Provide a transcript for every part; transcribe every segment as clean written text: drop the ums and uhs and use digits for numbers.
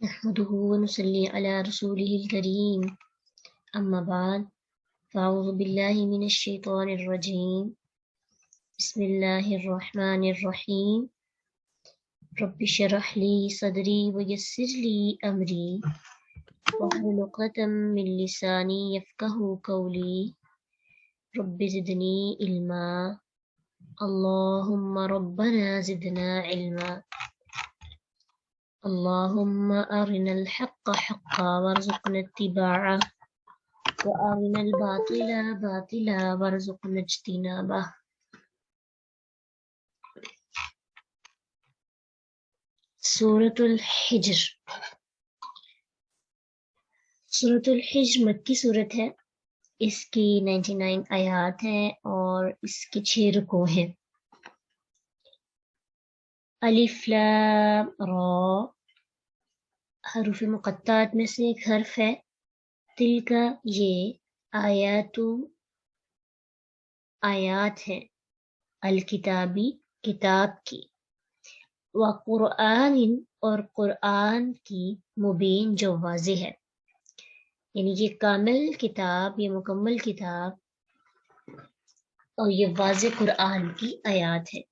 نحمده ونصلي على رسوله الكريم أما بعد فأعوذ بالله من الشيطان الرجيم بسم الله الرحمن الرحيم رب اشرح لي صدري ويسر لي أمري واحلل عقدة من لساني يفقهوا قولي رب زدني علما اللهم ربنا زدنا علما اللهم أرنا الحق حقا وارزقنا اتباعه وأرنا الباطل باطلا وارزقنا اجتنابه. سورة الحجر. سورة الحجر مکی صورت ہے، اس کی 99 آیات ہیں اور اس کے 6 رکوع ہیں۔ الف لام را حروف مقطعات میں سے ایک حرف ہے۔ تل کا یہ آیات ہیں، الکتابی کتاب کی، وقرآن اور قرآن کی، مبین جو واضح ہے، یعنی یہ کامل کتاب، یہ مکمل کتاب اور یہ واضح قرآن کی آیات ہے۔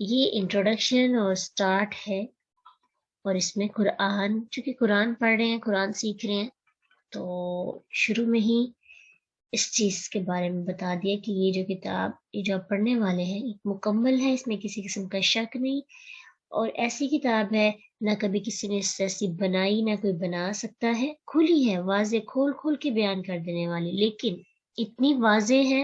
یہ انٹروڈکشن اور سٹارٹ ہے، اور اس میں قرآن، چونکہ قرآن پڑھ رہے ہیں، قرآن سیکھ رہے ہیں، تو شروع میں ہی اس چیز کے بارے میں بتا دیا کہ یہ جو کتاب، یہ جو آپ پڑھنے والے ہیں، ایک مکمل ہے، اس میں کسی قسم کا شک نہیں، اور ایسی کتاب ہے نہ کبھی کسی نے اس ایسی بنائی، نہ کوئی بنا سکتا ہے، کھلی ہے، واضح کھول کھول کے بیان کر دینے والی، لیکن اتنی واضح ہے،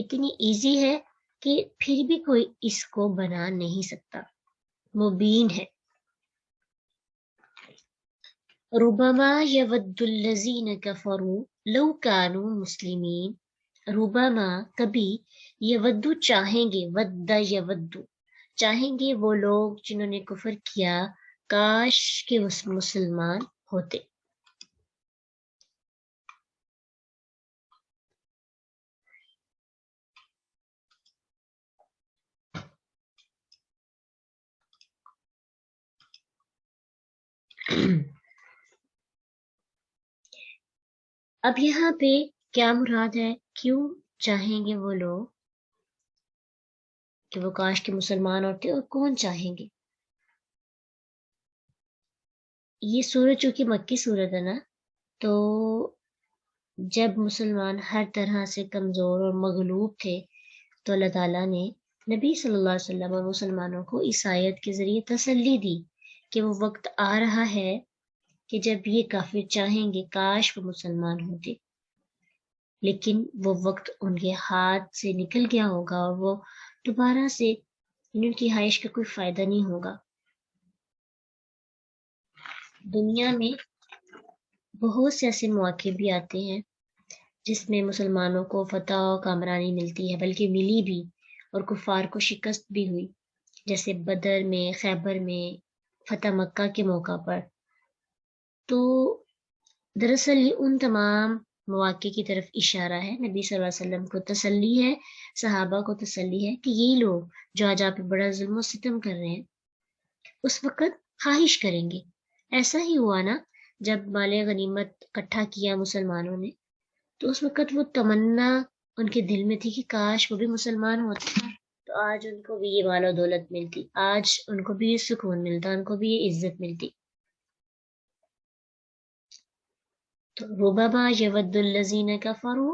اتنی ایزی ہے کہ پھر بھی کوئی اس کو بنا نہیں سکتا، مبین ہے۔ ربما یود الذین کفروا لو کانوا مسلمین، ربما کبھی، یودو چاہیں گے، ود یودو چاہیں گے وہ لوگ جنہوں نے کفر کیا، کاش کہ وہ مسلمان ہوتے۔ اب یہاں پہ کیا مراد ہے، کیوں چاہیں گے وہ لوگ کہ وہ کاش کے مسلمان ہوتے، اور کون چاہیں گے؟ یہ سورت چونکہ مکی سورت ہے نا، تو جب مسلمان ہر طرح سے کمزور اور مغلوب تھے تو اللہ تعالیٰ نے نبی صلی اللہ علیہ وسلم اور مسلمانوں کو اس آیت کے ذریعے تسلی دی کہ وہ وقت آ رہا ہے کہ جب یہ کافر چاہیں گے کاش وہ مسلمان ہوتے، لیکن وہ وقت ان کے ہاتھ سے نکل گیا ہوگا، اور وہ دوبارہ سے ان کی خواہش کا کوئی فائدہ نہیں ہوگا۔ دنیا میں بہت سے ایسے مواقع بھی آتے ہیں جس میں مسلمانوں کو فتح و کامرانی ملتی ہے، بلکہ ملی بھی، اور کفار کو شکست بھی ہوئی، جیسے بدر میں، خیبر میں، فتح مکہ کے موقع پر۔ تو دراصل یہ ان تمام مواقع کی طرف اشارہ ہے، نبی صلی اللہ علیہ وسلم کو تسلی ہے، صحابہ کو تسلی ہے کہ یہ لوگ جو آج آپ پہ بڑا ظلم و ستم کر رہے ہیں، اس وقت خواہش کریں گے۔ ایسا ہی ہوا نا، جب مال غنیمت اکٹھا کیا مسلمانوں نے، تو اس وقت وہ تمنا ان کے دل میں تھی کہ کاش وہ بھی مسلمان ہوتے، تو آج ان کو بھی یہ مال و دولت ملتی، آج ان کو بھی یہ سکون ملتا، ان کو بھی یہ عزت ملتی۔ تو ربما یود الذین کفروا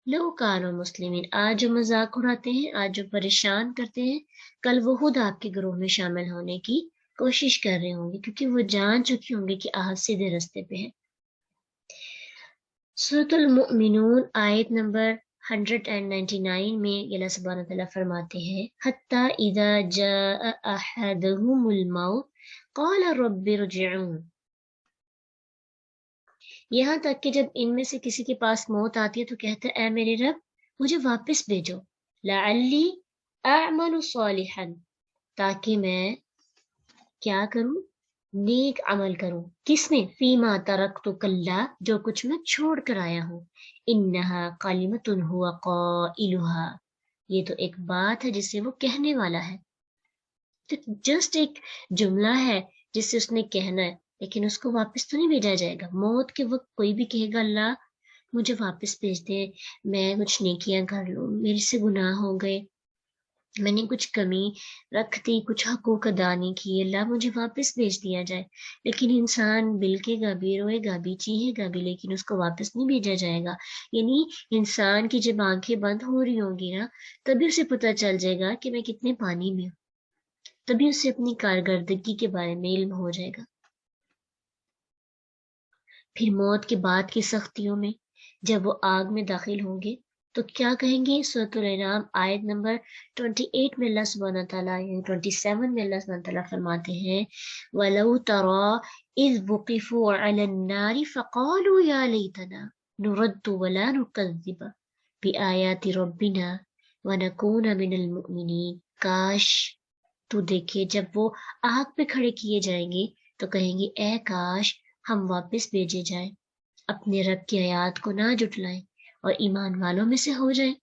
لو کانوا مسلمین، آج جو مذاق اڑاتے ہیں، آج جو پریشان کرتے ہیں، کل وہ خود آپ کے گروہ میں شامل ہونے کی کوشش کر رہے ہوں گے، کیونکہ وہ جان چکی ہوں گے کہ آپ سیدھے رستے پہ ہیں۔ سورۃ المؤمنون آیت نمبر 199 میں اللہ سبحانہ تعالیٰ فرماتے ہیں، حتی اذا جاء احدهم الموت قال رب ارجعون، یہاں تک کہ جب ان میں سے کسی کے پاس موت آتی ہے تو کہتا ہے، اے میرے رب مجھے واپس بھیجو، لعلی اعمل صالحا، تاکہ میں کیا کروں، نیک عمل کروں، کس میں، فیما ترکت کلا، جو کچھ میں چھوڑ کر آیا ہوں، انہا کلمۃ ہوا قائلہا، یہ تو ایک بات ہے جسے وہ کہنے والا ہے، تو جسٹ ایک جملہ ہے جس سے اس نے کہنا ہے، لیکن اس کو واپس تو نہیں بھیجا جائے گا. موت کے وقت کوئی بھی کہے گا اللہ مجھے واپس بھیج دے، میں کچھ نیکیاں کر لوں، میرے سے گناہ ہو گئے، میں نے کچھ کمی رکھ دی، کچھ حقوق ادا نہیں کیے، اللہ مجھے واپس بھیج دیا جائے. لیکن انسان بلکے گا بھی، روئے گا بھی، چیخے گا بھی، لیکن اس کو واپس نہیں بھیجا جائے گا. یعنی انسان کی جب آنکھیں بند ہو رہی ہوں گی نا، تبھی اسے پتہ چل جائے گا کہ میں کتنے پانی میں ہوں، تبھی اسے اپنی کارکردگی کے بارے میں علم ہو جائے گا. پھر موت کے بعد کی سختیوں میں جب وہ آگ میں داخل ہوں گے تو کیا کہیں گے؟ سورۃ الانعام آیت نمبر 28 میں اللہ سبحانہ تعالیٰ، یعنی 27 میں اللہ سبحانہ تعالیٰ فرماتے ہیں وَلَوْ تَرَى إِذْ وُقِفُوا عَلَى النَّارِ فَقَالُوا يَا لَيْتَنَا نُرَدُّ وَلَا نُكَذِّبَ بِآيَاتِ رَبِّنَا وَنَكُونَ مِنَ الْمُؤْمِنِينَ. کاش تو دیکھے جب وہ آگ پہ کھڑے کیے جائیں گے تو کہیں گے اے کاش ہم واپس بھیجے جائیں، اپنے رب کی آیات کو نہ جھٹلائیں اور ایمان والوں میں سے ہو جائیں.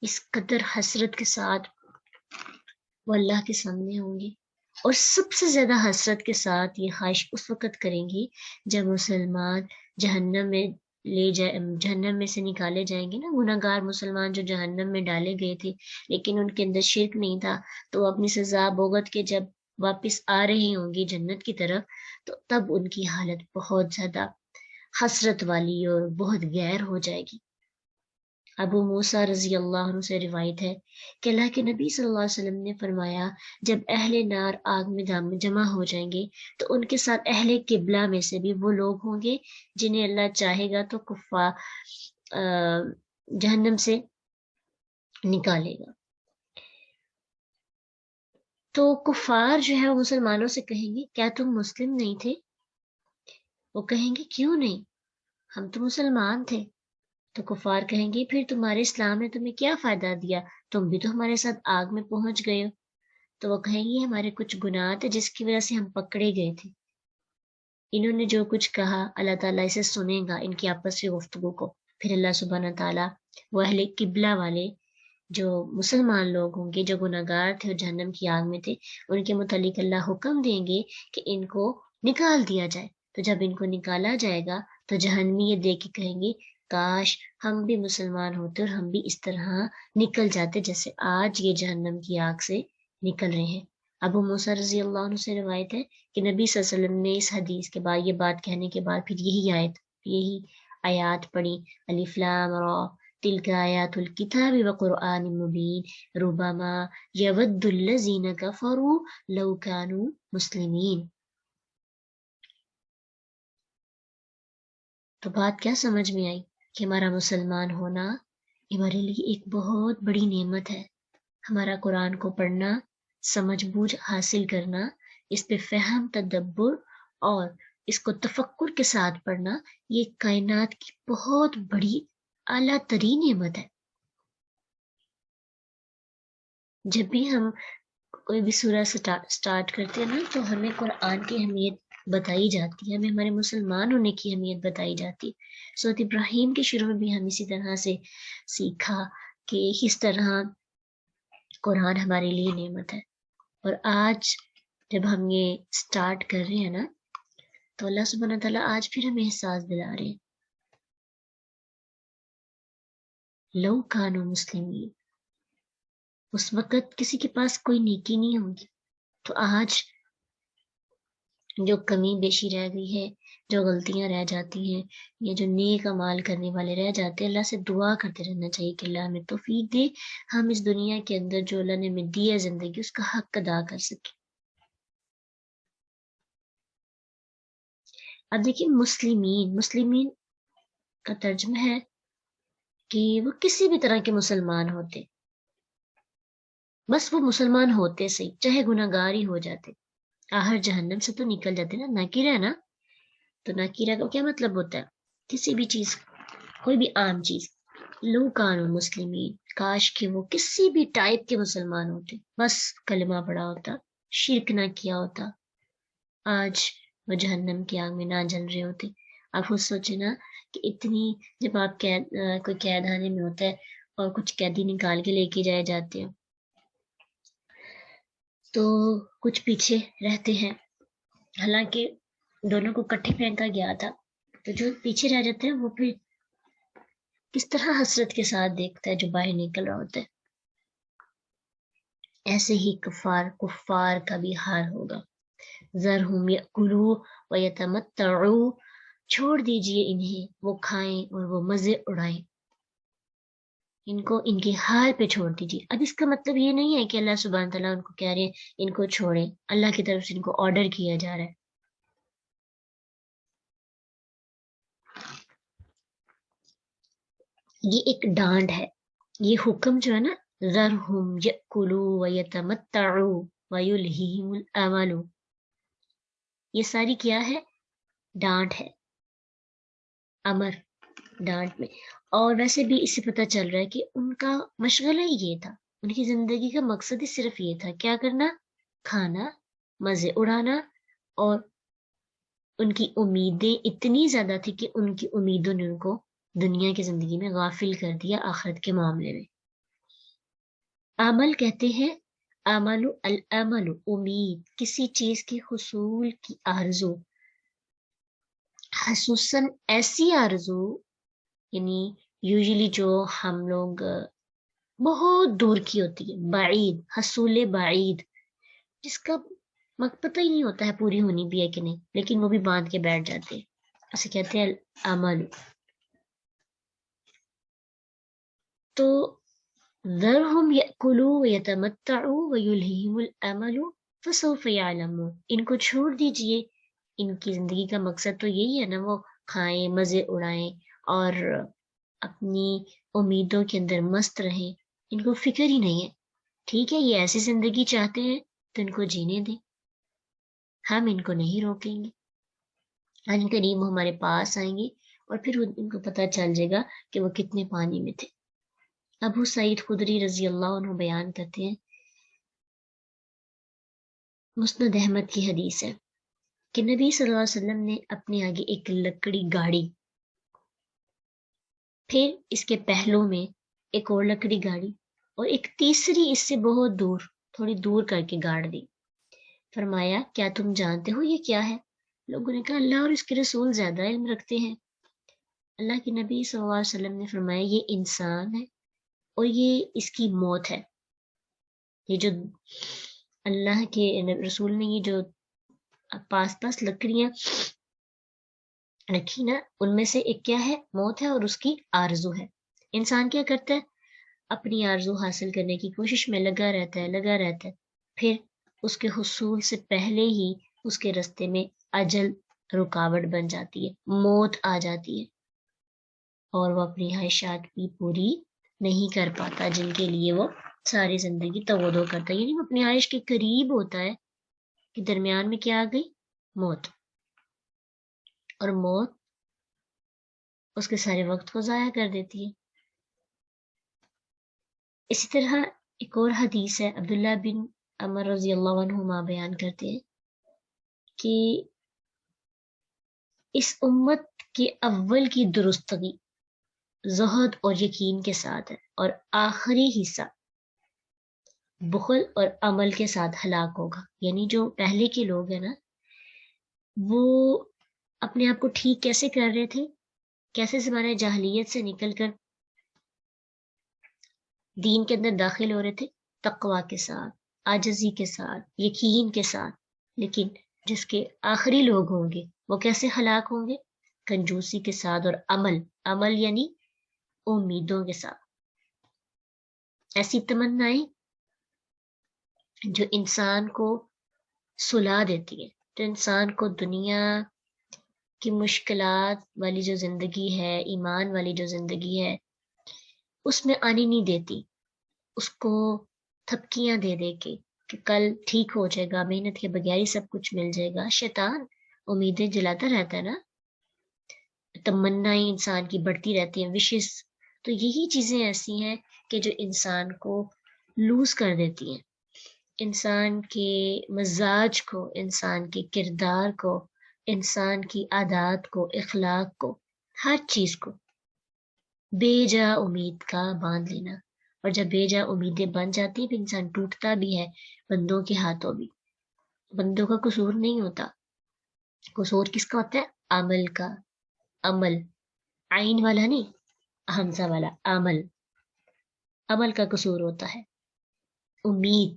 اس قدر حسرت کے ساتھ وہ اللہ کے سامنے ہوں گے، اور سب سے زیادہ حسرت کے ساتھ یہ خواہش اس وقت کریں گی جب مسلمان جہنم میں سے نکالے جائیں گے نا. گناہ گار مسلمان جو جہنم میں ڈالے گئے تھے لیکن ان کے اندر شرک نہیں تھا، تو وہ اپنی سزا بھگت کے جب واپس آ رہی ہوں گی جنت کی طرف، تو تب ان کی حالت بہت زیادہ حسرت والی اور بہت غیر ہو جائے گی. ابو موسیٰ رضی اللہ عنہ سے روایت ہے کہ اللہ کے نبی صلی اللہ علیہ وسلم نے فرمایا جب اہل نار آگ میں جمع ہو جائیں گے تو ان کے ساتھ اہل قبلہ میں سے بھی وہ لوگ ہوں گے جنہیں اللہ چاہے گا تو جہنم سے نکالے گا. تو کفار جو ہے وہ مسلمانوں سے کہیں گے کیا تم مسلم نہیں تھے؟ وہ کہیں گے کیوں نہیں، ہم تو مسلمان تھے. تو کفار کہیں گے پھر تمہارے اسلام نے تمہیں کیا فائدہ دیا، تم بھی تو ہمارے ساتھ آگ میں پہنچ گئے ہو. تو وہ کہیں گے ہمارے کچھ گناہ تھے جس کی وجہ سے ہم پکڑے گئے تھے. انہوں نے جو کچھ کہا اللہ تعالیٰ اسے سنے گا ان کی آپس کی گفتگو کو. پھر اللہ سبحانہ تعالیٰ وہ اہل قبلہ والے جو مسلمان لوگ ہوں گے جو گناہ گار تھے اور جہنم کی آگ میں تھے، ان کے متعلق اللہ حکم دیں گے کہ ان کو نکال دیا جائے. تو جب ان کو نکالا جائے گا تو جہنمی یہ دیکھ کے کہیں گے کاش ہم بھی مسلمان ہوتے اور ہم بھی اس طرح نکل جاتے جیسے آج یہ جہنم کی آگ سے نکل رہے ہیں. ابو موسیٰ رضی اللہ عنہ سے روایت ہے کہ نبی صلی اللہ علیہ وسلم نے اس حدیث کے بعد، یہ بات کہنے کے بعد، پھر یہی آیات پڑھی الف لام را تلک آیات الکتاب وقرآن مبین ربما یود الذین کفروا لو کانوا مسلمین. تو بات کیا سمجھ میں آئی کہ ہمارا مسلمان ہونا ہمارے لیے ایک بہت بڑی نعمت ہے. ہمارا قرآن کو پڑھنا، سمجھ بوجھ حاصل کرنا، اس پہ فہم، تدبر اور اس کو تفکر کے ساتھ پڑھنا، یہ کائنات کی بہت بڑی اعلیٰ ترین نعمت ہے. جب بھی ہم کوئی بھی سورہ سٹارٹ کرتے ہیں نا تو ہمیں قرآن کی اہمیت بتائی جاتی ہے، ہمیں ہمارے مسلمان ہونے کی اہمیت بتائی جاتی ہے. سورۃ ابراہیم کے شروع میں بھی ہم اسی طرح سے سیکھا کہ کس طرح قرآن ہمارے لیے نعمت ہے. اور آج جب ہم یہ سٹارٹ کر رہے ہیں نا تو اللہ سبحانہ تعالیٰ آج پھر ہمیں احساس دلا رہے ہیں لو کانوا مسلمین. اس وقت کسی کے پاس کوئی نیکی نہیں ہوگی، تو آج جو کمی بیشی رہ گئی ہے، جو غلطیاں رہ جاتی ہیں، یا جو نیک اعمال کرنے والے رہ جاتے ہیں، اللہ سے دعا کرتے رہنا چاہیے کہ اللہ ہمیں توفیق دے ہم اس دنیا کے اندر جو اللہ نے ہمیں دی ہے زندگی اس کا حق ادا کر سکیں. اب دیکھیے مسلمین کا ترجمہ ہے کہ وہ کسی بھی طرح کے مسلمان ہوتے، بس وہ مسلمان ہوتے صحیح، چاہے گناہ گار ہی ہو جاتے، آخر جہنم سے تو نکل جاتے نا. نکیرہ ہے نا، تو نکیرہ کا کیا مطلب ہوتا ہے؟ کسی بھی چیز، کوئی بھی عام چیز. لو کانوا مسلمین، کاش کہ وہ کسی بھی ٹائپ کے مسلمان ہوتے، بس کلمہ پڑھا ہوتا، شرک نہ کیا ہوتا، آج وہ جہنم کی آگ میں نہ جل رہے ہوتے. آپ خود سوچے نا کہ اتنی، جب آپ کوئی قید خانے میں ہوتا ہے اور کچھ قیدی نکال کے لے کے جائے جاتے ہیں تو کچھ پیچھے رہتے ہیں، حالانکہ دونوں کو کٹھے پھینکا گیا تھا، تو جو پیچھے رہ جاتے ہیں وہ پھر کس طرح حسرت کے ساتھ دیکھتا ہے جو باہر نکل رہا ہوتا ہے۔ ایسے ہی کفار کا بھی حال ہوگا۔ ذرہم یأکلوا ویتمتعوا، چھوڑ دیجئے انہیں، وہ کھائیں اور وہ مزے اڑائیں، ان کو ان کے حال پہ چھوڑ دیجئے۔ اب اس کا مطلب یہ نہیں ہے کہ اللہ سبحانہ تعالیٰ ان کو کہہ رہے ہیں ان کو چھوڑیں، اللہ کی طرف سے ان کو آرڈر کیا جا رہا ہے۔ یہ ایک ڈانٹ ہے، یہ حکم جو ہے نا، ذرہم یأکلوا ویتمتعوا ویلہہم الامل، یہ ساری کیا ہے؟ ڈانٹ ہے، امر ڈانٹ میں۔ اور ویسے بھی اس سے پتہ چل رہا ہے کہ ان کا مشغلہ ہی یہ تھا، ان کی زندگی کا مقصد ہی صرف یہ تھا، کیا کرنا؟ کھانا، مزے اڑانا، اور ان کی امیدیں اتنی زیادہ تھی کہ ان کی امیدوں نے ان کو دنیا کی زندگی میں غافل کر دیا آخرت کے معاملے میں۔ عمل کہتے ہیں، عمل العمل، امید، کسی چیز کے حصول کی آرزو، خصوصاً ایسی آرزو، یعنی یوزلی جو ہم لوگ بہت دور کی ہوتی ہے، بعید، حصول بعید، جس کا پتہ ہی نہیں ہوتا ہے پوری ہونی بھی ہے کہ نہیں، لیکن وہ بھی باندھ کے بیٹھ جاتے ہیں، اسے کہتے ہیں العمل۔ تو ذرہم یأکلوا ویتمتعوا ویلہہم الامل فسوف یعلمون، ان کو چھوڑ دیجئے، ان کی زندگی کا مقصد تو یہی ہے نا، وہ کھائیں، مزے اڑائیں اور اپنی امیدوں کے اندر مست رہیں، ان کو فکر ہی نہیں ہے۔ ٹھیک ہے، یہ ایسی زندگی چاہتے ہیں تو ان کو جینے دیں، ہم ان کو نہیں روکیں گے، ان قریب ہمارے پاس آئیں گے اور پھر ان کو پتہ چل جائے گا کہ وہ کتنے پانی میں تھے۔ ابو سعید خدری رضی اللہ عنہ بیان کرتے ہیں، مسند احمد کی حدیث ہے کہ نبی صلی اللہ علیہ وسلم نے اپنے آگے ایک لکڑی گاڑی، پھر اس کے پہلو میں ایک اور لکڑی گاڑی، اور ایک تیسری اس سے بہت دور، تھوڑی دور کر کے گاڑ دی۔ فرمایا کیا تم جانتے ہو یہ کیا ہے؟ لوگوں نے کہا اللہ اور اس کے رسول زیادہ علم رکھتے ہیں۔ اللہ کے نبی صلی اللہ علیہ وسلم نے فرمایا یہ انسان ہے اور یہ اس کی موت ہے۔ یہ جو اللہ کے رسول نے یہ جو پاس پاس لکڑیاں رکھی نا، ان میں سے ایک کیا ہے؟ موت ہے، اور اس کی آرزو ہے۔ انسان کیا کرتا ہے؟ اپنی آرزو حاصل کرنے کی کوشش میں لگا رہتا ہے، پھر اس کے حصول سے پہلے ہی اس کے رستے میں اجل رکاوٹ بن جاتی ہے، موت آ جاتی ہے، اور وہ اپنی خواہشات بھی پوری نہیں کر پاتا جن کے لیے وہ ساری زندگی تودو کرتا ہے، یعنی وہ اپنی خواہش کے قریب ہوتا ہے کہ درمیان میں کیا آ گئی؟ موت، اور موت اس کے سارے وقت کو ضائع کر دیتی ہے۔ اسی طرح ایک اور حدیث ہے، عبداللہ بن عمر رضی اللہ عنہما بیان کرتے ہیں کہ اس امت کے اول کی درستگی زہد اور یقین کے ساتھ ہے، اور آخری حصہ بخل اور عمل کے ساتھ ہلاک ہوگا۔ یعنی جو پہلے کے لوگ ہیں نا، وہ اپنے آپ کو ٹھیک کیسے کر رہے تھے؟ کیسے زمانہ جاہلیت سے نکل کر دین کے اندر داخل ہو رہے تھے؟ تقوی کے ساتھ، عاجزی کے ساتھ، یقین کے ساتھ۔ لیکن جس کے آخری لوگ ہوں گے وہ کیسے ہلاک ہوں گے؟ کنجوسی کے ساتھ اور عمل یعنی امیدوں کے ساتھ، ایسی تمنائیں جو انسان کو سلا دیتی ہے، جو انسان کو دنیا کی مشکلات والی جو زندگی ہے، ایمان والی جو زندگی ہے، اس میں آنے نہیں دیتی، اس کو تھپکیاں دے دے کے کہ کل ٹھیک ہو جائے گا، محنت کے بغیر ہی سب کچھ مل جائے گا۔ شیطان امیدیں جلاتا رہتا ہے نا، تمنائیں انسان کی بڑھتی رہتی ہیں، وشز، تو یہی چیزیں ایسی ہیں کہ جو انسان کو لوز کر دیتی ہیں، انسان کے مزاج کو، انسان کے کردار کو، انسان کی عادات کو، اخلاق کو، ہر چیز کو بے جا امید کا باندھ لینا۔ اور جب بے جا امیدیں بن جاتی ہیں پھر انسان ٹوٹتا بھی ہے بندوں کے ہاتھوں بھی. بندوں کا قصور نہیں ہوتا، قصور کس کا ہوتا ہے؟ عمل کا. عمل عین والا نہیں، حمزہ والا عمل. عمل کا قصور ہوتا ہے. امید،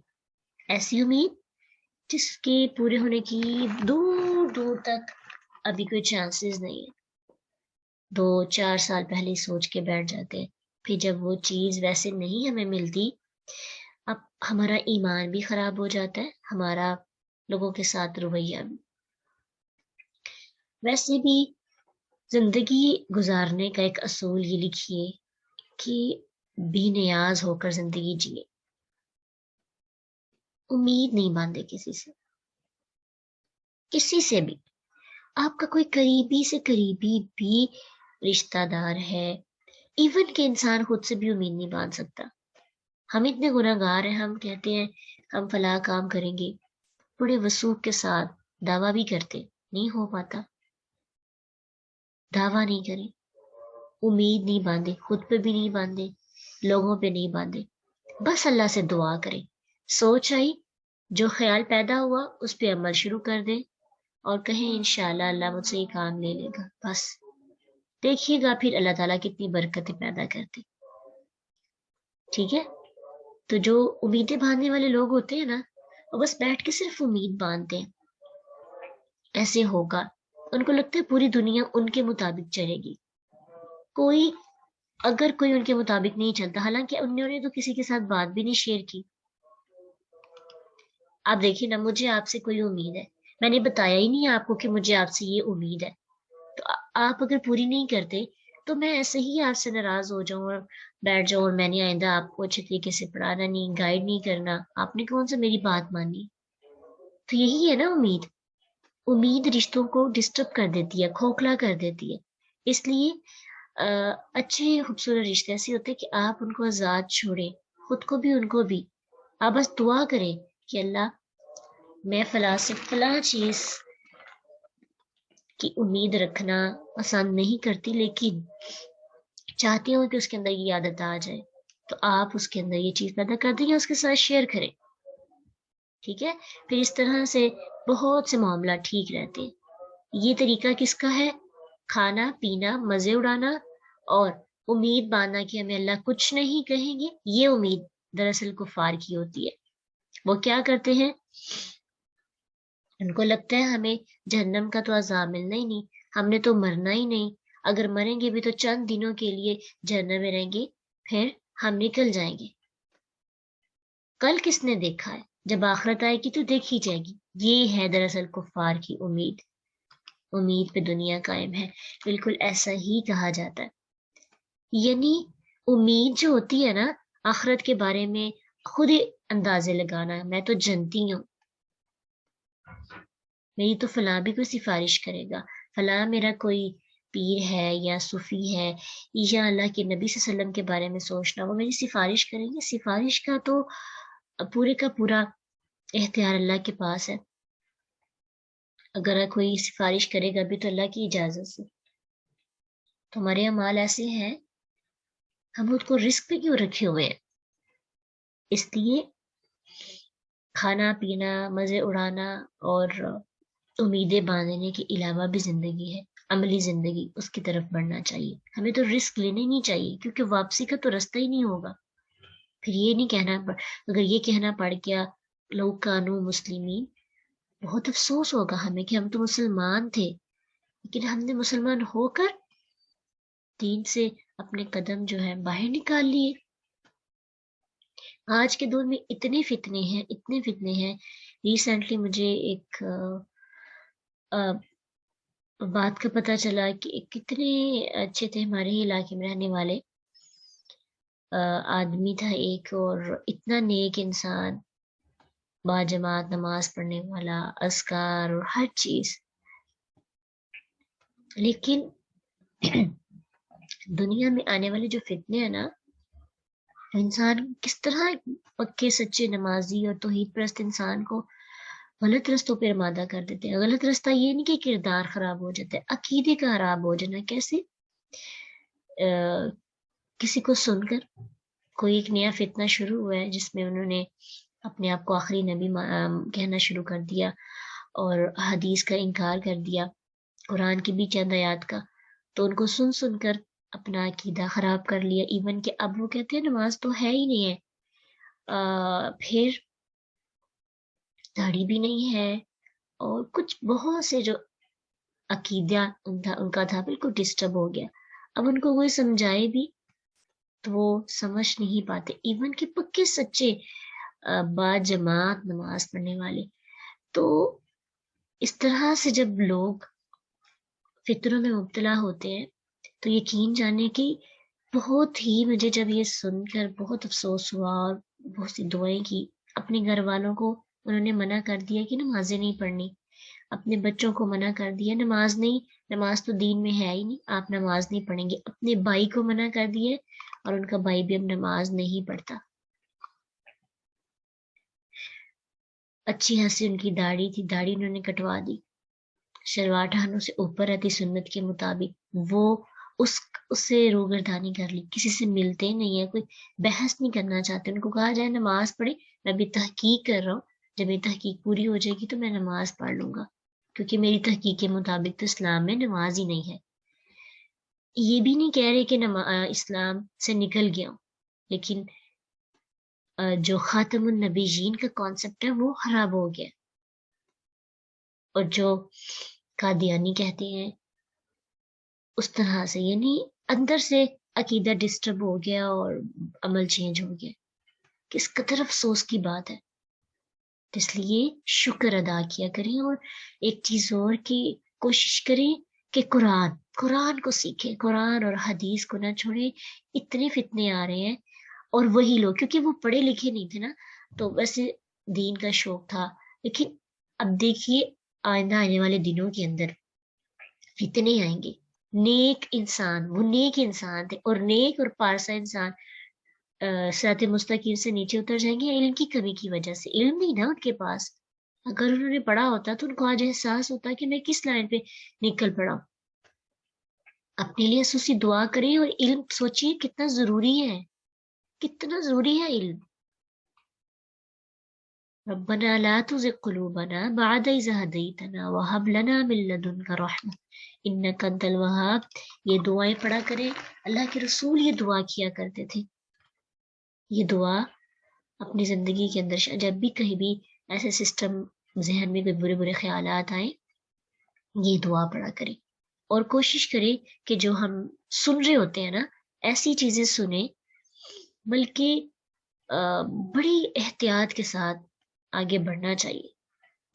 ایسی امید جس کے پورے ہونے کی دور دور تک ابھی کوئی چانسز نہیں ہے. 2-4 سال پہلے سوچ کے بیٹھ جاتے ہیں، پھر جب وہ چیز ویسے نہیں ہمیں ملتی، اب ہمارا ایمان بھی خراب ہو جاتا ہے، ہمارا لوگوں کے ساتھ رویہ بھی. ویسے بھی زندگی گزارنے کا ایک اصول یہ لکھیے کہ بے نیاز ہو کر زندگی جیے. امید نہیں باندھے کسی سے بھی. آپ کا کوئی قریبی سے قریبی بھی رشتہ دار ہے، ایون کہ انسان خود سے بھی امید نہیں باندھ سکتا. ہم اتنے گناہ گار ہیں، ہم کہتے ہیں ہم فلاں کام کریں گے، بڑے وثوق کے ساتھ دعویٰ بھی کرتے، نہیں ہو پاتا. دعویٰ نہیں کریں، امید نہیں باندھے، خود پہ بھی نہیں باندھے، لوگوں پہ نہیں باندھے. بس اللہ سے دعا کریں، سوچ آئی، جو خیال پیدا ہوا اس پہ عمل شروع کر دیں اور کہیں انشاءاللہ اللہ مجھ سے یہ کام لے لے گا. بس دیکھیے گا پھر اللہ تعالیٰ کتنی برکتیں پیدا کرتے. ٹھیک ہے؟ تو جو امیدیں باندھنے والے لوگ ہوتے ہیں نا، وہ بس بیٹھ کے صرف امید باندھتے ہیں ایسے ہوگا. ان کو لگتا ہے پوری دنیا ان کے مطابق چلے گی. اگر کوئی ان کے مطابق نہیں چلتا، حالانکہ انہوں نے تو کسی کے ساتھ بات بھی نہیں شیئر کی. آپ دیکھیے نا، مجھے آپ سے کوئی امید ہے، میں نے بتایا ہی نہیں آپ کو کہ مجھے آپ سے یہ امید ہے، تو آپ اگر پوری نہیں کرتے تو میں ایسے ہی آپ سے ناراض ہو جاؤں اور بیٹھ جاؤں اور میں نے آئندہ آپ کو اچھے طریقے سے پڑھانا نہیں، گائیڈ نہیں کرنا. آپ نے کون سا میری بات مانی؟ تو یہی ہے نا امید. امید رشتوں کو ڈسٹرب کر دیتی ہے، کھوکھلا کر دیتی ہے. اس لیے اچھے خوبصورت رشتے ایسے ہوتے کہ آپ ان کو آزاد چھوڑیں، خود کو بھی ان کو بھی. آپ بس دعا کریں کہ اللہ میں فلاں سے فلاں چیز کی امید رکھنا پسند نہیں کرتی، لیکن چاہتی ہوں کہ اس کے اندر یہ عادت آ جائے، تو آپ اس کے اندر یہ چیز پیدا کر دیں یا اس کے ساتھ شیئر کریں. ٹھیک ہے؟ پھر اس طرح سے بہت سے معاملہ ٹھیک رہتے ہیں. یہ طریقہ کس کا ہے؟ کھانا پینا، مزے اڑانا اور امید باندھنا کہ ہمیں اللہ کچھ نہیں کہیں گے. یہ امید دراصل کفار کی ہوتی ہے. وہ کیا کرتے ہیں؟ ان کو لگتا ہے ہمیں جہنم کا تو عذاب ملنا ہی نہیں، ہم نے تو مرنا ہی نہیں، اگر مریں گے بھی تو چند دنوں کے لیے جہنم میں رہیں گے، پھر ہم نکل جائیں گے. کل کس نے دیکھا ہے؟ جب آخرت آئے گی تو دیکھی جائے گی. یہ ہے دراصل کفار کی امید. امید پہ دنیا قائم ہے، بالکل ایسا ہی کہا جاتا ہے. یعنی امید جو ہوتی ہے نا آخرت کے بارے میں، خود ہی اندازے لگانا، میں تو جنتی ہوں، میری تو فلاں بھی کوئی سفارش کرے گا، فلاں میرا کوئی پیر ہے یا صوفی ہے یا اللہ کے نبی صلی اللہ علیہ وسلم کے بارے میں سوچنا، وہ میری سفارش کریں گے. سفارش کا تو پورے کا پورا اختیار اللہ کے پاس ہے. اگر کوئی سفارش کرے گا بھی تو اللہ کی اجازت سے. تو ہمارے اعمال ایسے ہیں، ہم خود کو رسک پہ کیوں رکھے ہوئے ہیں؟ اس لیے کھانا پینا، مزے اڑانا اور امیدیں باندھنے کے علاوہ بھی زندگی ہے، عملی زندگی، اس کی طرف بڑھنا چاہیے. ہمیں تو رسک لینے نہیں چاہیے، کیونکہ واپسی کا تو رستہ ہی نہیں ہوگا. پھر یہ نہیں کہنا اگر یہ کہنا پڑ گیا لوگ کانو مسلمین، بہت افسوس ہوگا ہمیں کہ ہم تو مسلمان تھے، لیکن ہم نے مسلمان ہو کر دین سے اپنے قدم جو ہے باہر نکال لیے. آج کے دور میں اتنے فتنے ہیں. ریسنٹلی مجھے ایک بات کا پتہ چلا کہ کتنے اچھے تھے ہمارے ہی علاقے میں رہنے والے آدمی تھا ایک، اور اتنا نیک انسان، باجماعت نماز پڑھنے والا، اذکار اور ہر چیز. لیکن دنیا میں آنے والے جو فتنے ہیں نا، انسان کس طرح پکے سچے نمازی اور توحید پرست انسان کو غلط رستوں پہ آمادہ کر دیتے ہیں. غلط رستہ یہ نہیں کہ کردار خراب ہو جاتا ہے، عقیدے کا خراب ہو جانا. کیسے؟ کسی کو سن کر کوئی ایک نیا فتنہ شروع ہوا ہے جس میں انہوں نے اپنے آپ کو آخری نبی کہنا شروع کر دیا اور حدیث کا انکار کر دیا، قرآن کی بھی چند آیات کا، تو ان کو سن سن کر اپنا عقیدہ خراب کر لیا، ایون کہ اب وہ کہتے ہیں نماز تو ہے ہی نہیں ہے، پھر داڑھی بھی نہیں ہے، اور کچھ بہت سے جو عقیدہ ان کا تھا بالکل ڈسٹرب ہو گیا۔ اب ان کو کوئی سمجھائے بھی تو وہ سمجھ نہیں پاتے، ایون کہ پکے سچے با جماعت نماز پڑھنے والے۔ تو اس طرح سے جب لوگ فطروں میں مبتلا ہوتے ہیں تو یقین جانے کی بہت ہی، مجھے جب یہ سن کر بہت افسوس ہوا اور بہت سی دعائیں کی۔ اپنے گھر والوں کو انہوں نے منع کر دیا کہ نمازیں نہیں پڑھنی، اپنے بچوں کو منع کر دیا نماز نہیں، نماز تو دین میں ہے ہی نہیں، آپ نماز نہیں پڑھیں گے، اپنے بھائی کو منع کر دیا اور ان کا بھائی بھی اب نماز نہیں پڑھتا۔ اچھی ہنسی ان کی داڑھی تھی، داڑھی انہوں نے کٹوا دی، شلوار ٹھانوں سے اوپر رہتی سنت کے مطابق، وہ اس سے روگردانی کر لی، کسی سے ملتے نہیں ہے، کوئی بحث نہیں کرنا چاہتے۔ ان کو کہا جائے نماز پڑھے، میں بھی تحقیق کر رہا ہوں، جب یہ تحقیق پوری ہو جائے گی تو میں نماز پڑھ لوں گا، کیونکہ میری تحقیق کے مطابق تو اسلام میں نماز ہی نہیں ہے۔ یہ بھی نہیں کہہ رہے کہ اسلام سے نکل گیا ہوں، لیکن جو خاتم النبیین کا کانسیپٹ ہے وہ خراب ہو گیا، اور جو قادیانی کہتے ہیں اس طرح سے، یعنی اندر سے عقیدہ ڈسٹرب ہو گیا اور عمل چینج ہو گیا۔ کس قدر افسوس کی بات ہے۔ اس لیے شکر ادا کیا کریں، اور ایک چیز اور کی کوشش کریں کہ قرآن کو سیکھیں، قرآن اور حدیث کو نہ چھوڑیں۔ اتنے فتنے آ رہے ہیں، اور وہی لوگ، کیونکہ وہ پڑھے لکھے نہیں تھے نا، تو ویسے دین کا شوق تھا، لیکن اب دیکھیے آئندہ آنے والے دنوں کے اندر فتنے آئیں گے۔ نیک انسان، وہ نیک انسان تھے، اور نیک اور پارسا انسان صراط مستقیم سے نیچے اتر جائیں گے علم کی کمی کی وجہ سے۔ علم نہیں نا ان کے پاس، اگر انہوں نے پڑھا ہوتا تو ان کو آج احساس ہوتا کہ میں کس لائن پہ نکل پڑا ہوں۔ اپنے لیے خصوصی دعا کریں، اور علم سوچیے کتنا ضروری ہے، کتنا ضروری ہے علم۔ ربنا لا تزغ قلوبنا بعد إذ هديتنا وهب لنا من لدنك رحمة إنك أنت الوهاب۔ یہ دعائیں پڑھا کریں، اللہ کے رسول یہ دعا کیا کرتے تھے۔ یہ دعا اپنی زندگی کے اندر جب بھی کہیں بھی ایسے سسٹم ذہن میں کوئی برے برے خیالات آئیں، یہ دعا پڑھا کریں، اور کوشش کریں کہ جو ہم سن رہے ہوتے ہیں نا، ایسی چیزیں سنیں، بلکہ بڑی احتیاط کے ساتھ آگے بڑھنا چاہیے۔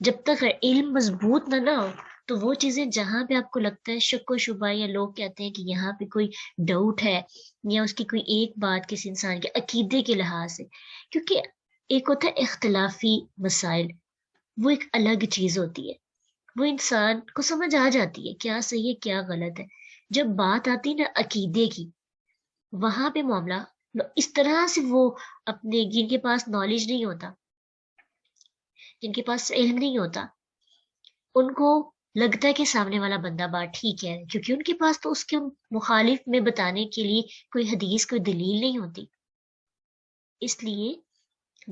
جب تک علم مضبوط نہ ہو تو وہ چیزیں جہاں پہ آپ کو لگتا ہے شک و شبہ، یا لوگ کہتے ہیں کہ یہاں پہ کوئی ڈاؤٹ ہے، یا اس کی کوئی ایک بات کسی انسان کے عقیدے کے لحاظ سے، کیونکہ ایک ہوتا ہے اختلافی مسائل، وہ ایک الگ چیز ہوتی ہے، وہ انسان کو سمجھ آ جاتی ہے کیا صحیح ہے کیا غلط ہے۔ جب بات آتی نا عقیدے کی، وہاں پہ معاملہ اس طرح سے، وہ اپنے جن کے پاس نالج نہیں ہوتا، جن کے پاس علم نہیں ہوتا، ان کو لگتا ہے کہ سامنے والا بندہ بات ٹھیک ہے، کیونکہ ان کے پاس تو اس کے مخالف میں بتانے کے لیے کوئی حدیث، کوئی دلیل نہیں ہوتی۔ اس لیے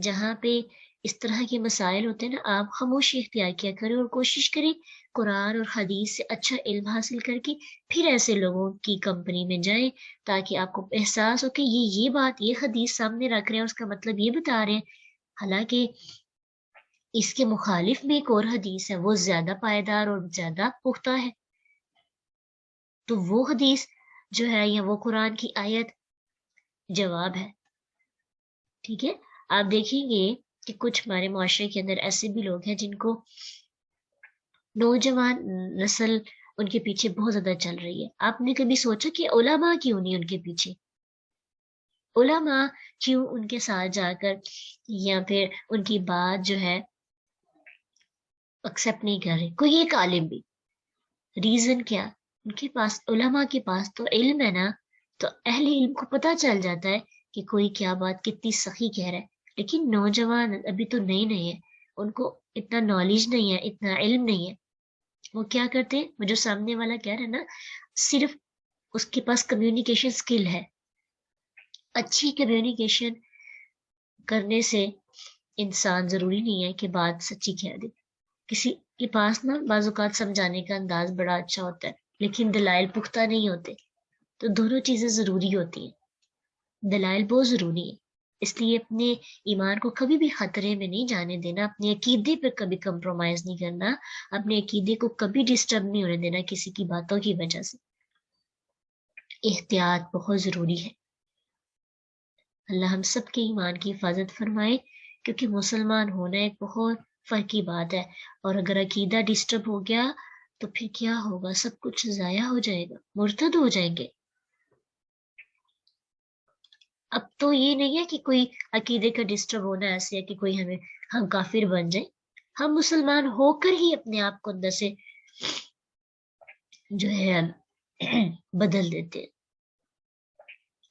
جہاں پہ اس طرح کے مسائل ہوتے ہیں نا، آپ خاموشی اختیار کیا کریں، اور کوشش کریں قرآن اور حدیث سے اچھا علم حاصل کر کے پھر ایسے لوگوں کی کمپنی میں جائیں، تاکہ آپ کو احساس ہو کہ یہ بات، یہ حدیث سامنے رکھ رہے ہیں، اس کا مطلب یہ بتا رہے ہیں، حالانکہ اس کے مخالف میں ایک اور حدیث ہے، وہ زیادہ پائیدار اور زیادہ پختہ ہے۔ تو وہ حدیث جو ہے، یا وہ قرآن کی آیت جواب ہے۔ ٹھیک ہے، آپ دیکھیں گے کہ کچھ ہمارے معاشرے کے اندر ایسے بھی لوگ ہیں جن کو نوجوان نسل ان کے پیچھے بہت زیادہ چل رہی ہے۔ آپ نے کبھی سوچا کہ علماء کیوں نہیں ان کے پیچھے؟ علماء کیوں ان کے ساتھ جا کر، یا پھر ان کی بات جو ہے ایکسیپٹ نہیں کر رہے، کوئی ایک عالم بھی؟ ریزن کیا؟ ان کے پاس، علماء کے پاس تو علم ہے نا، تو اہل علم کو پتہ چل جاتا ہے کہ کوئی کیا بات کتنی صحیح کہہ رہا ہے۔ لیکن نوجوان ابھی تو نئے نئے ہیں، ان کو اتنا نالج نہیں ہے، اتنا علم نہیں ہے، وہ کیا کرتے ہیں، وہ جو سامنے والا کہہ رہا ہے نا، صرف اس کے پاس کمیونیکیشن سکل ہے، اچھی کمیونیکیشن کرنے سے انسان ضروری نہیں ہے کہ بات سچی کہہ دے. کسی کے پاس نا بعض اوقات سمجھانے کا انداز بڑا اچھا ہوتا ہے لیکن دلائل پختہ نہیں ہوتے. تو دونوں چیزیں ضروری ہوتی ہیں. دلائل بہت ضروری ہے. اس لیے اپنے ایمان کو کبھی بھی خطرے میں نہیں جانے دینا، اپنے عقیدے پہ کبھی کمپرومائز نہیں کرنا، اپنے عقیدے کو کبھی ڈسٹرب نہیں ہونے دینا کسی کی باتوں کی وجہ سے. احتیاط بہت ضروری ہے. اللہ ہم سب کے ایمان کی حفاظت فرمائے، کیونکہ مسلمان ہونا ایک بہت فرق کی بات ہے، اور اگر عقیدہ ڈسٹرب ہو گیا تو پھر کیا ہوگا؟ سب کچھ ضائع ہو جائے گا، مرتد ہو جائیں گے. اب تو یہ نہیں ہے کہ کوئی عقیدے کا ڈسٹرب ہونا ایسے ہے کہ کوئی ہم کافر بن جائیں. ہم مسلمان ہو کر ہی اپنے آپ کو اندر سے جو ہے بدل دیتے ہیں.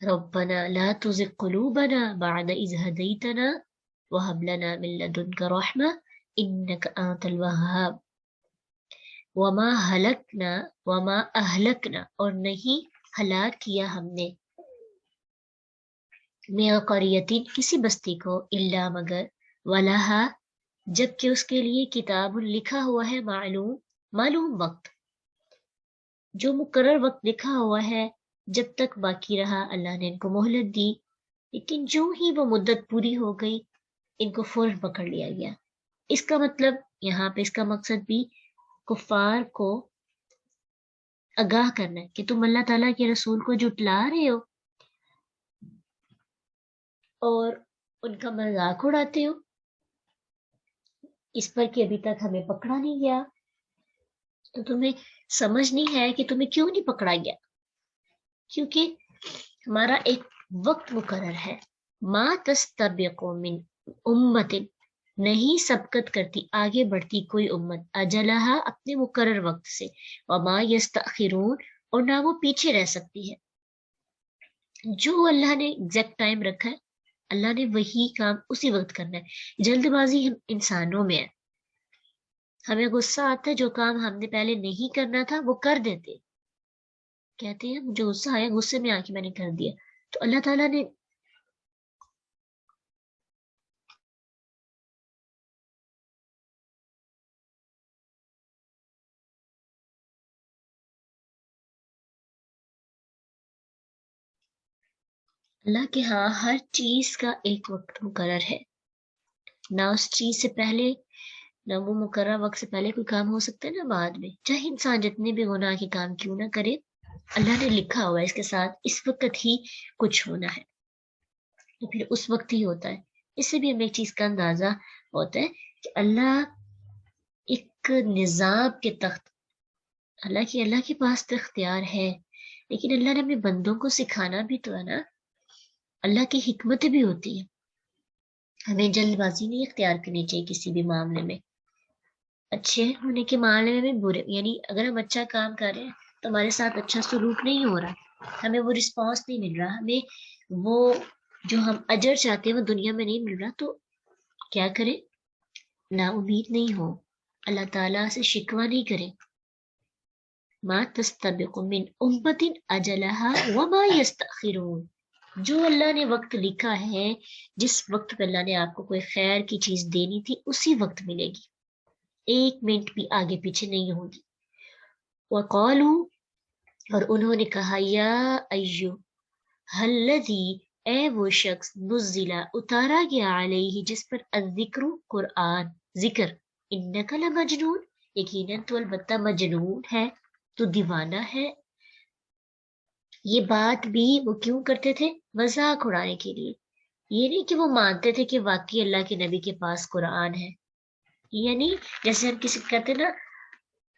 ربنا لا تزغ قلوبنا بعد إذ هديتنا وهب لنا من لدنك رحمة إنك أنت الوهاب وما أهلكنا اور نہیں ہلاک کیا ہم نے من قریۃ کسی بستی کو الا مگر ولها جبکہ اس کے لیے کتاب لکھا ہوا ہے معلوم وقت، جو مقرر وقت لکھا ہوا ہے. جب تک باقی رہا اللہ نے ان کو مہلت دی، لیکن جو ہی وہ مدت پوری ہو گئی ان کو فوراً پکڑ لیا گیا. اس کا مطلب یہاں پہ اس کا مقصد بھی کفار کو آگاہ کرنا ہے کہ تم اللہ تعالیٰ کے رسول کو جھٹلا رہے ہو اور ان کا مذاق اڑاتے ہو اس پر کہ ابھی تک ہمیں پکڑا نہیں گیا. تو تمہیں سمجھ نہیں ہے کہ تمہیں کیوں نہیں پکڑا گیا؟ کیونکہ ہمارا ایک وقت مقرر ہے. ما تستبق من امت نہیں سبقت کرتی آگے بڑھتی کوئی امت اجلہا اپنے مقرر وقت سے، وما یستأخرون اور نہ وہ پیچھے رہ سکتی ہے. جو اللہ نے ایگزیکٹ ٹائم رکھا ہے اللہ نے وہی کام اسی وقت کرنا ہے. جلد بازی ہم انسانوں میں ہے، ہمیں غصہ آتا ہے، جو کام ہم نے پہلے نہیں کرنا تھا وہ کر دیتے، کہتے ہیں مجھے غصہ آیا غصے میں آ کے میں نے کر دیا. تو اللہ تعالیٰ نے اللہ کے ہاں ہر چیز کا ایک وقت مقرر ہے. نہ اس چیز سے پہلے نہ وہ مقررہ وقت سے پہلے کوئی کام ہو سکتا ہے نہ بعد میں. چاہے انسان جتنے بھی گناہ کے کام کیوں نہ کرے، اللہ نے لکھا ہوا ہے اس کے ساتھ اس وقت ہی کچھ ہونا ہے، تو پھر اس وقت ہی ہوتا ہے. اس سے بھی ہمیں ایک چیز کا اندازہ ہوتا ہے کہ اللہ ایک نظام کے تخت، اللہ کے پاس تو اختیار ہے، لیکن اللہ نے اپنے بندوں کو سکھانا بھی تو ہے نا. اللہ کی حکمتیں بھی ہوتی ہیں. ہمیں جلد بازی نہیں اختیار کرنی چاہیے کسی بھی معاملے میں. اچھے ہونے کے معاملے میں بھی برے، یعنی اگر ہم اچھا کام کر رہے ہیں تو ہمارے ساتھ اچھا سلوک نہیں ہو رہا، ہمیں وہ رسپانس نہیں مل رہا، ہمیں وہ جو ہم اجر چاہتے ہیں وہ دنیا میں نہیں مل رہا، تو کیا کریں؟ نا امید نہیں ہو، اللہ تعالیٰ سے شکوہ نہیں کریں. ما تستبق من امت اجلها وما یستأخرون، جو اللہ نے وقت لکھا ہے، جس وقت پہ اللہ نے آپ کو کوئی خیر کی چیز دینی تھی اسی وقت ملے گی، ایک منٹ بھی آگے پیچھے نہیں ہوگی. وقالوا اور انہوں نے کہا یا ایو الذی اے وہ شخص نزلہ اتارا گیا علیہ جس پر الذکر قرآن ذکر، انک لمجنون یقیناً تو البتہ مجنون ہے، تو دیوانہ ہے. یہ بات بھی وہ کیوں کرتے تھے؟ مذاق اڑانے کے لیے. یہ نہیں کہ وہ مانتے تھے کہ واقعی اللہ کے نبی کے پاس قرآن ہے. یعنی جیسے ہم کسی کہتے نا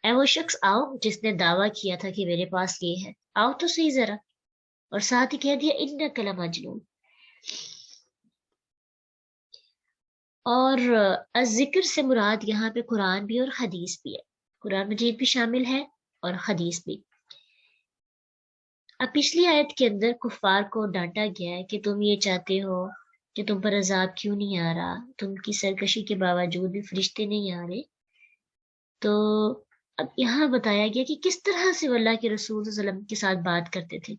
اے وہ شخص آؤ جس نے دعویٰ کیا تھا کہ میرے پاس یہ ہے، آؤ تو صحیح ذرا، اور ساتھ ہی کہہ دیا انک لمجنون. اور ذکر سے مراد یہاں پہ قرآن بھی اور حدیث بھی ہے، قرآن مجید بھی شامل ہے اور حدیث بھی. اب پچھلی آیت کے اندر کفار کو ڈانٹا گیا ہے کہ تم یہ چاہتے ہو کہ تم پر عذاب کیوں نہیں آ رہا، تم کی سرکشی کے باوجود بھی فرشتے نہیں آ رہے. تو اب یہاں بتایا گیا کہ کس طرح سے وہ اللہ کے رسول صلی اللہ علیہ وسلم کے ساتھ بات کرتے تھے.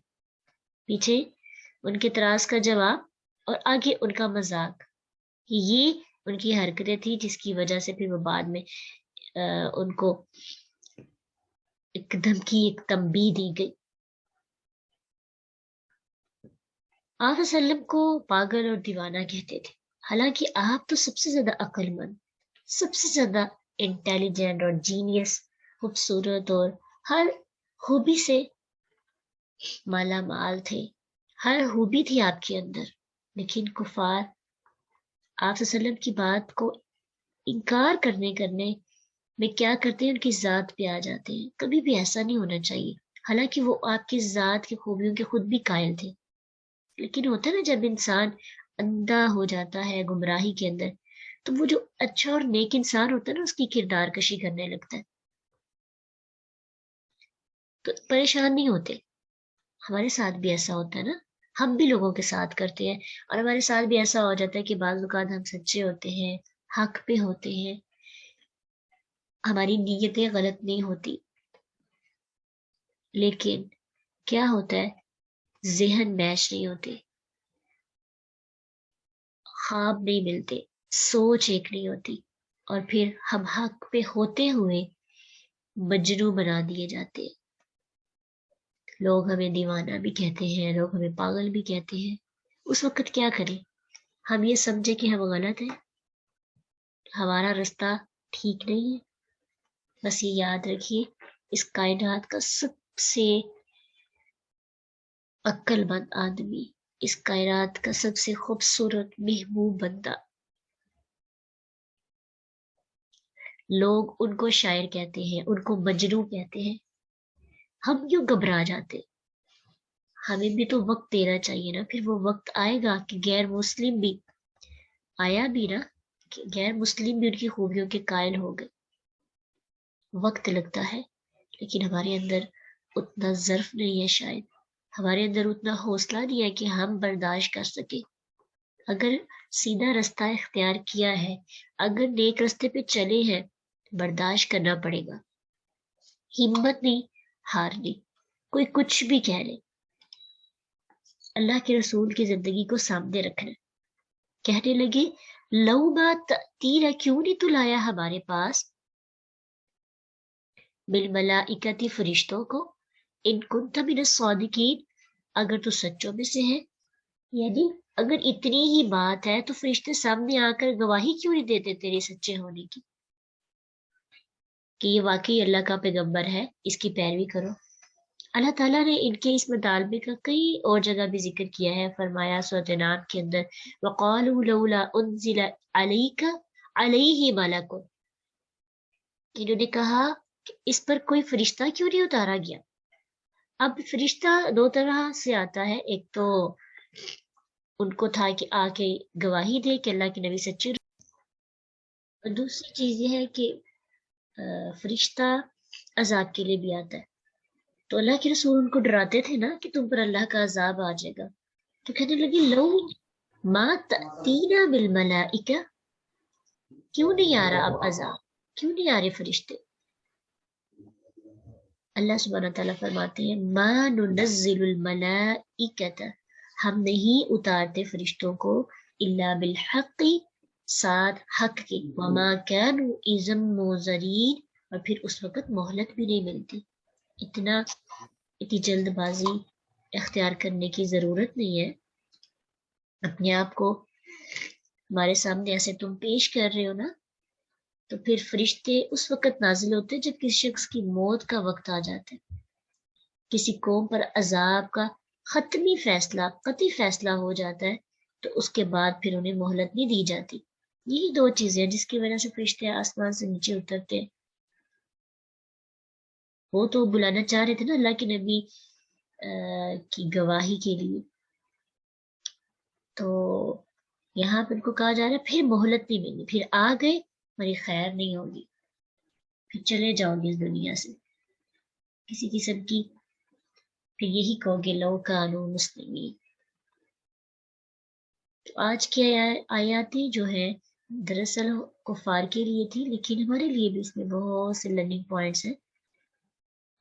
پیچھے ان کے اعتراض کا جواب اور آگے ان کا مذاق، یہ ان کی حرکتیں تھی جس کی وجہ سے پھر وہ بعد میں ان کو ایک دھمکی، ایک تنبیہ دی گئی۔ آپ صلی اللہ علیہ وسلم کو پاگل اور دیوانہ کہتے تھے، حالانکہ آپ تو سب سے زیادہ عقل مند، سب سے زیادہ انٹیلیجنٹ اور جینیس، خوبصورت اور ہر خوبی سے مالا مال تھے، ہر خوبی تھی آپ کے اندر، لیکن کفار آپ صلی اللہ علیہ وسلم کی بات کو انکار کرنے میں کیا کرتے ہیں، ان کی ذات پہ آ جاتے ہیں۔ کبھی بھی ایسا نہیں ہونا چاہیے، حالانکہ وہ آپ کی ذات کی خوبیوں کے خود بھی قائل تھے، لیکن ہوتا ہے نا جب انسان اندھا ہو جاتا ہے گمراہی کے اندر، تو وہ جو اچھا اور نیک انسان ہوتا ہے نا، اس کی کردار کشی کرنے لگتا ہے۔ تو پریشان نہیں ہوتے، ہمارے ساتھ بھی ایسا ہوتا ہے نا، ہم بھی لوگوں کے ساتھ کرتے ہیں، اور ہمارے ساتھ بھی ایسا ہو جاتا ہے کہ بعض اوقات ہم سچے ہوتے ہیں، حق پہ ہوتے ہیں، ہماری نیتیں غلط نہیں ہوتی، لیکن کیا ہوتا ہے، ذہن میچ نہیں ہوتے، خواب نہیں ملتے، سوچ ایک نہیں ہوتی، اور پھر ہم حق پہ ہوتے ہوئے مجنوں بنا دیے جاتے ہیں۔ لوگ ہمیں دیوانہ بھی کہتے ہیں، لوگ ہمیں پاگل بھی کہتے ہیں۔ اس وقت کیا کریں؟ ہم یہ سمجھے کہ ہم غلط ہیں، ہمارا رستہ ٹھیک نہیں ہے۔ بس یہ یاد رکھیے، اس کائنات کا سب سے عقل مند آدمی، اس کائنات کا سب سے خوبصورت محبوب بندہ، لوگ ان کو شاعر کہتے ہیں، ان کو مجنوں کہتے ہیں، ہم کیوں گھبرا جاتے؟ ہمیں بھی تو وقت دینا چاہیے نا، پھر وہ وقت آئے گا کہ غیر مسلم بھی، آیا بھی نا کہ غیر مسلم بھی ان کی خوبیوں کے قائل ہو گئے۔ وقت لگتا ہے، لیکن ہمارے اندر اتنا ظرف نہیں ہے، شاید ہمارے اندر اتنا حوصلہ نہیں ہے کہ ہم برداشت کر سکیں۔ اگر سیدھا رستہ اختیار کیا ہے، اگر نیک رستے پہ چلے ہیں، برداشت کرنا پڑے گا، ہمت نہیں ہارنی، کوئی کچھ بھی کہہ لے، اللہ کے رسول کی زندگی کو سامنے رکھنا، کہنے لگے لو بات تیرا، کیوں نہیں تو لایا ہمارے پاس، بالملائکتی فرشتوں کو، ان کنت من الصادقین، اگر تو سچوں میں سے ہے، یعنی اگر اتنی ہی بات ہے تو فرشتے سامنے آ کر گواہی کیوں نہیں دیتے تیرے سچے ہونے کی، کہ یہ واقعی اللہ کا پیغمبر ہے، اس کی پیروی کرو۔ اللہ تعالیٰ نے ان کے اس مطالبے کا کئی اور جگہ بھی ذکر کیا ہے، فرمایا سورۃ نام کے اندر وَقَالُوا لَوْلَا أُنزِلَ عَلَيْكَ عَلَيْهِ مَلَكٌ، انہوں نے کہا کہ اس پر کوئی فرشتہ کیوں نہیں اتارا گیا۔ اب فرشتہ دو طرح سے آتا ہے، ایک تو ان کو تھا کہ آ کے گواہی دے کہ اللہ کے نبی سچے، اور دوسری چیز یہ ہے کہ فرشتہ عذاب کے لیے بھی آتا ہے، تو اللہ کے رسول ان کو ڈراتے تھے نا کہ تم پر اللہ کا عذاب آ جائے گا، تو کہنے لگی لو ما تأتینا بالملائکہ، کیوں نہیں آ رہا اب عذاب، کیوں نہیں آ رہے فرشتے؟ اللہ سبحانہ تعالیٰ فرماتے ہیں ما ننزل الملائکۃ، ہم نہیں اتارتے فرشتوں کو الا بالحق، ساتھ حق کے، وما كانوا اذا منذرین، اور پھر اس وقت مہلت بھی نہیں ملتی۔ اتنی جلد بازی اختیار کرنے کی ضرورت نہیں ہے، اپنے آپ کو ہمارے سامنے ایسے تم پیش کر رہے ہو نا، تو پھر فرشتے اس وقت نازل ہوتے ہیں جب کسی شخص کی موت کا وقت آ جاتا ہے، کسی قوم پر عذاب کا حتمی فیصلہ، قطعی فیصلہ ہو جاتا ہے، تو اس کے بعد پھر انہیں مہلت نہیں دی جاتی۔ یہی دو چیزیں جس کی وجہ سے فرشتے آسمان سے نیچے اترتے۔ وہ تو بلانا چاہ رہے تھے نا اللہ کے نبی کی گواہی کے لیے، تو یہاں پہ ان کو کہا جا رہا ہے پھر مہلت نہیں ملنی، پھر آ گئے ہماری خیر نہیں ہوگی، پھر چلے جاؤ گے اس دنیا سے، کسی قسم کی پھر یہی کہو گے لو کانوا مسلمین۔ تو آج کی آیاتیں جو ہے دراصل کفار کے لیے تھی، لیکن ہمارے لیے بھی اس میں بہت سے لرننگ پوائنٹس ہیں،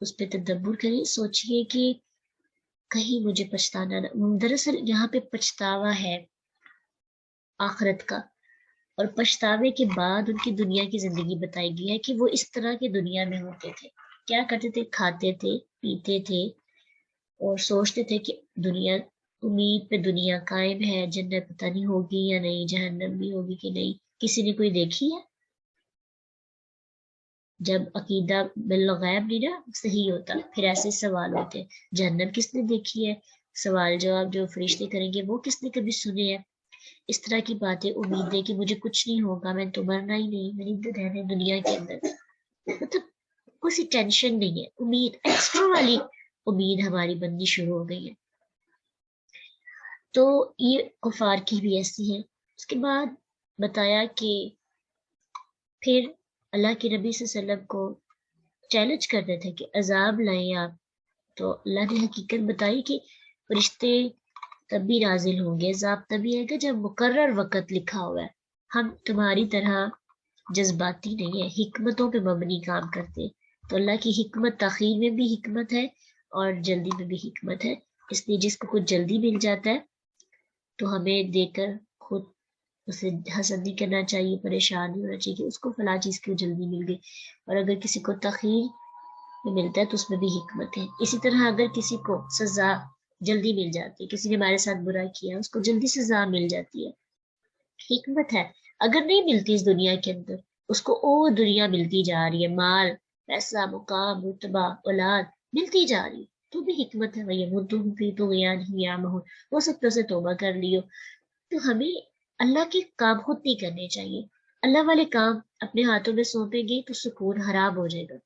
اس پہ تدبر کریں، سوچئے کہ کہیں مجھے پچھتانا نہ. دراصل یہاں پہ پچھتاوا ہے آخرت کا، اور پچھتاوے کے بعد ان کی دنیا کی زندگی بتائی گئی ہے کہ وہ اس طرح کی دنیا میں ہوتے تھے. کیا کرتے تھے؟ کھاتے تھے، پیتے تھے، اور سوچتے تھے کہ دنیا، امید پہ دنیا قائم ہے، جنت پتہ نہیں ہوگی یا نہیں، جہنم بھی ہوگی کہ نہیں. کسی نے کوئی دیکھی ہے؟ جب عقیدہ بالغیب نہیں نا صحیح ہوتا، پھر ایسے سوال ہوتے ہیں. جہنم کس نے دیکھی ہے؟ سوال جواب جو فرشتے کریں گے وہ کس نے کبھی سنے ہیں؟ اس طرح کی باتیں، امید ہے کہ مجھے کچھ نہیں ہوگا، میں تو مرنا ہی نہیں، میں نے رہنا دنیا کے اندر. مطلب کوئی ٹینشن نہیں ہے، امید ایکسٹرا والی امید ہماری بننی شروع ہو گئی ہے. تو یہ کفار کی بھی ایسی ہے. اس کے بعد بتایا کہ پھر اللہ کے نبی صلی اللہ علیہ وسلم کو چیلنج کرتے تھے کہ عذاب لائیں آپ. تو اللہ نے حقیقت بتائی کہ فرشتے تب بھی نازل ہوں گے، عذاب تبھی آئے گا جب مقرر وقت لکھا ہوا ہے. ہم تمہاری طرح جذباتی نہیں ہے، حکمتوں پہ مبنی کام کرتے. تو اللہ کی حکمت، تاخیر میں بھی حکمت ہے اور جلدی میں بھی حکمت ہے. اس لیے جس کو کچھ جلدی مل جاتا ہے تو ہمیں دیکھ کر خود اسے حسد نہیں کرنا چاہیے، پریشان نہیں ہونا چاہیے کہ اس کو فلاں چیز کی جلدی مل گئی. اور اگر کسی کو تاخیر میں ملتا ہے تو اس میں بھی حکمت ہے. اسی طرح اگر کسی کو سزا جلدی مل جاتی ہے، کسی نے ہمارے ساتھ برا کیا، اس کو جلدی سزا مل جاتی ہے، حکمت ہے. اگر نہیں ملتی اس دنیا کے اندر، اس کو اور دنیا ملتی جا رہی ہے، مال، پیسہ، مقام، رتبہ، اولاد ملتی جا رہی ہے، تو بھی حکمت ہے. بھائی وہ تم بھی تو ہو سکتا سے توبہ کر لیو. تو ہمیں اللہ کے کام خود نہیں کرنے چاہیے. اللہ والے کام اپنے ہاتھوں میں سونپیں گے تو سکون حرام ہو جائے گا.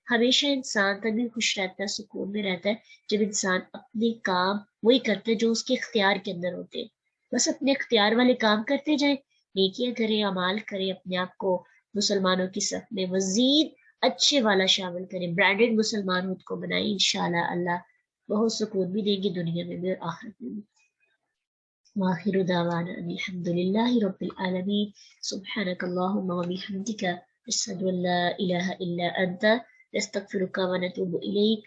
ہمیشہ انسان تبھی خوش رہتا ہے، سکون میں رہتا ہے، جب انسان اپنے کام وہی کرتا ہے جو اس کے اختیار کے اندر ہوتے ہیں. بس اپنے اختیار والے کام کرتے جائیں، نیکیاں کریں، اعمال کریں، اپنے آپ کو مسلمانوں کی صف میں مزید اچھے والا شامل کریں، برانڈڈ مسلمان خود کو بنائیں. انشاءاللہ اللہ بہت سکون بھی دیں گے دنیا میں بھی اور آخرت میں بھی. وآخر دعوانا ان الحمد للہ رب العالمین. سبحانک اللہم وبحمدک، اشہد ان لا الہ الا انت، نستغفرک ونتوب الیک.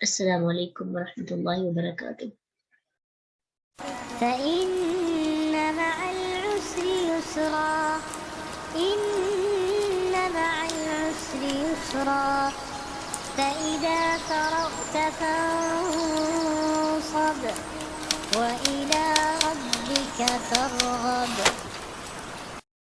السلام علیکم ورحمۃ اللہ وبرکاتہ. فإن مع العسر يسرا، إن مع العسر يسرا، فإذا فرغت فانصب وإلى ربك فارغب.